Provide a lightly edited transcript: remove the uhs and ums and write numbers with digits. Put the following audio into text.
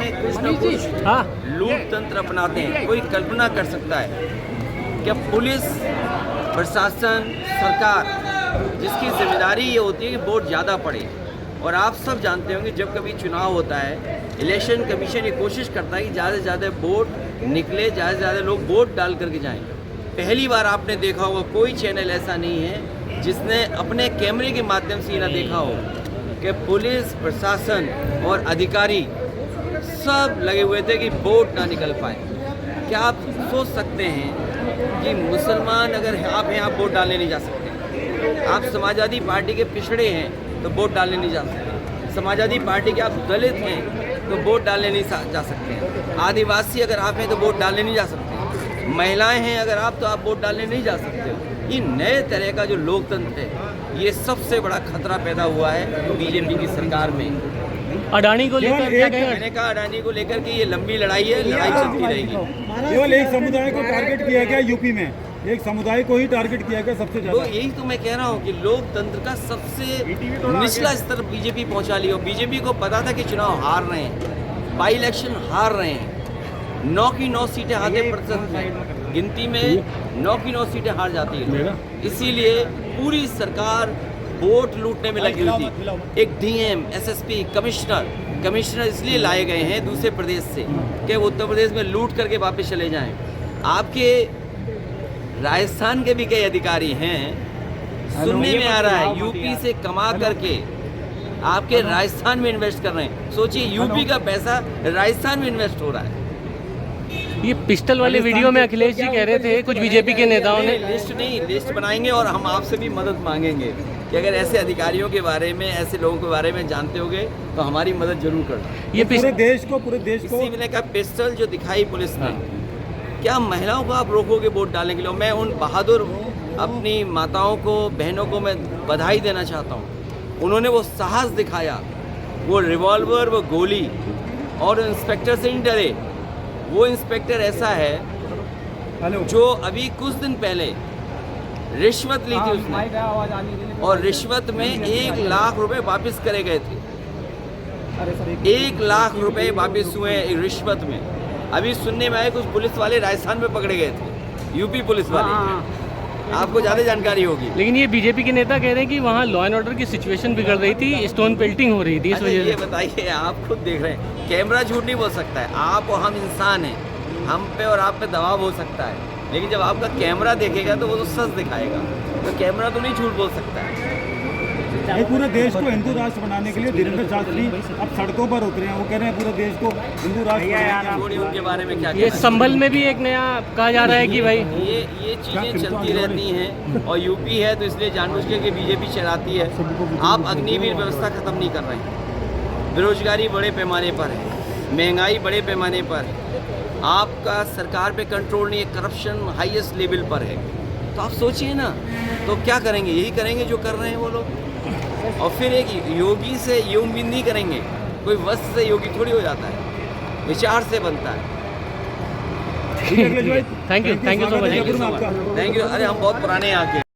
में कुछ न कुछ लूट तंत्र अपनाते हैं। कोई कल्पना कर सकता है कि पुलिस प्रशासन सरकार जिसकी जिम्मेदारी ये होती है कि वोट ज़्यादा पड़े, और आप सब जानते होंगे जब कभी चुनाव होता है इलेक्शन कमीशन ये कोशिश करता है कि ज़्यादा से ज़्यादा वोट निकले, ज़्यादा से ज़्यादा लोग वोट डाल करके जाएं। पहली बार आपने देखा होगा कोई चैनल ऐसा नहीं है जिसने अपने कैमरे के माध्यम से ये ना देखा हो कि पुलिस प्रशासन और अधिकारी सब लगे हुए थे कि वोट ना निकल पाए। क्या आप सोच सकते हैं कि मुसलमान अगर आप हैं, आप वोट डालने नहीं जा सकते, आप समाजवादी पार्टी के पिछड़े हैं तो वोट डालने नहीं जा सकते, समाजवादी पार्टी के आप दलित हैं तो वोट डालने नहीं जा सकते, आदिवासी अगर आप हैं तो वोट डालने नहीं जा सकते, महिलाएं हैं अगर आप तो आप वोट डालने नहीं जा सकते। ये नए तरह का जो लोकतंत्र है ये सबसे बड़ा खतरा पैदा हुआ है बीजेपी की सरकार में। अडानी को लेकर क्या कहेंगे? मैंने कहा अडानी को लेकर कि ये लंबी लड़ाई है, लड़ाई चलती रहेगी। केवल एक समुदाय को टारगेट किया गया यूपी में, एक समुदाय को ही टारगेट किया गया सबसे ज्यादा। तो यही तो मैं कह रहा हूँ कि लोकतंत्र का सबसे निचला स्तर बीजेपी पहुँचा लिया। बीजेपी को पता था कि चुनाव हार रहे हैं, बाई इलेक्शन हार रहे हैं, 9 की 9 सीटें हारे प्रतिशत में गिनती में 9 की 9 सीटें हार जाती है। इसीलिए पूरी सरकार वोट लूटने में लगी हुई थी। एक डीएम, एसएसपी, कमिश्नर इसलिए लाए गए हैं दूसरे प्रदेश से कि वो उत्तर प्रदेश में लूट करके वापस चले जाएं। आपके राजस्थान के भी कई अधिकारी हैं, सुनने में आ रहा है यूपी से कमा करके आपके राजस्थान में इन्वेस्ट कर रहे हैं। सोचिए यूपी का पैसा राजस्थान में इन्वेस्ट हो रहा है। ये पिस्टल वाले वीडियो में अखिलेश जी कह रहे थे कुछ बीजेपी के नेताओं ने लिस्ट बनाएंगे और हम आपसे भी मदद मांगेंगे कि अगर ऐसे अधिकारियों के बारे में, ऐसे लोगों के बारे में जानते होगे तो हमारी मदद जरूर करना। ये पूरे देश को इसी का पिस्टल जो दिखाई पुलिस ने, क्या महिलाओं को आप रोकोगे वोट डालने के लिए? मैं उन बहादुर अपनी माताओं को, बहनों को मैं बधाई देना चाहता हूँ। उन्होंने वो साहस दिखाया, वो रिवॉल्वर, वो गोली, और इंस्पेक्टर से नहीं डरे। वो इंस्पेक्टर ऐसा है जो अभी कुछ दिन पहले रिश्वत ली थी उसने, और रिश्वत में 1 लाख रुपए वापस करे गए थे। 1 लाख रुपए वापस हुए रिश्वत में। अभी सुनने में आए कुछ पुलिस वाले राजस्थान में पकड़े गए थे, यूपी पुलिस वाले। आपको ज़्यादा जानकारी होगी। लेकिन ये बीजेपी के नेता कह रहे हैं कि वहाँ लॉ एंड ऑर्डर की सिचुएशन बिगड़ रही थी, स्टोन पेल्टिंग हो रही थी इस वजह से। ये बताइए, आप खुद देख रहे हैं, कैमरा झूठ नहीं बोल सकता है। आप और हम इंसान हैं, हम पे और आप पे दबाव हो सकता है, लेकिन जब आपका कैमरा देखेगा तो वो तो सच दिखाएगा। तो कैमरा तो नहीं झूठ बोल सकता है। पूरे देश को हिंदू राष्ट्र बनाने के लिए धीरेन्द्र शास्त्री अब सड़कों पर उतरे हैं। वो कह रहे हैं पूरे देश को हिंदू राष्ट्र। उनके बारे में क्या? ये संभल में भी एक नया कहा जा रहा है कि भाई ये चीज़ें चलती रहती हैं, और यूपी है तो इसलिए जानबूझ के बीजेपी चलाती है। आप अग्निवीर व्यवस्था खत्म नहीं कर रहे हैं, बेरोजगारी बड़े पैमाने पर है, महंगाई बड़े पैमाने पर है, आपका सरकार पे कंट्रोल नहीं है, करप्शन हाईएस्ट लेवल पर है। तो आप सोचिए ना, तो क्या करेंगे? यही करेंगे जो कर रहे हैं वो लोग। और फिर एक योगी से ये उम्मीद नहीं करेंगे, कोई वस्त्र से योगी थोड़ी हो जाता है, विचार से बनता है। Thank you so much. Thank you. अरे हम बहुत पुराने यहाँ के।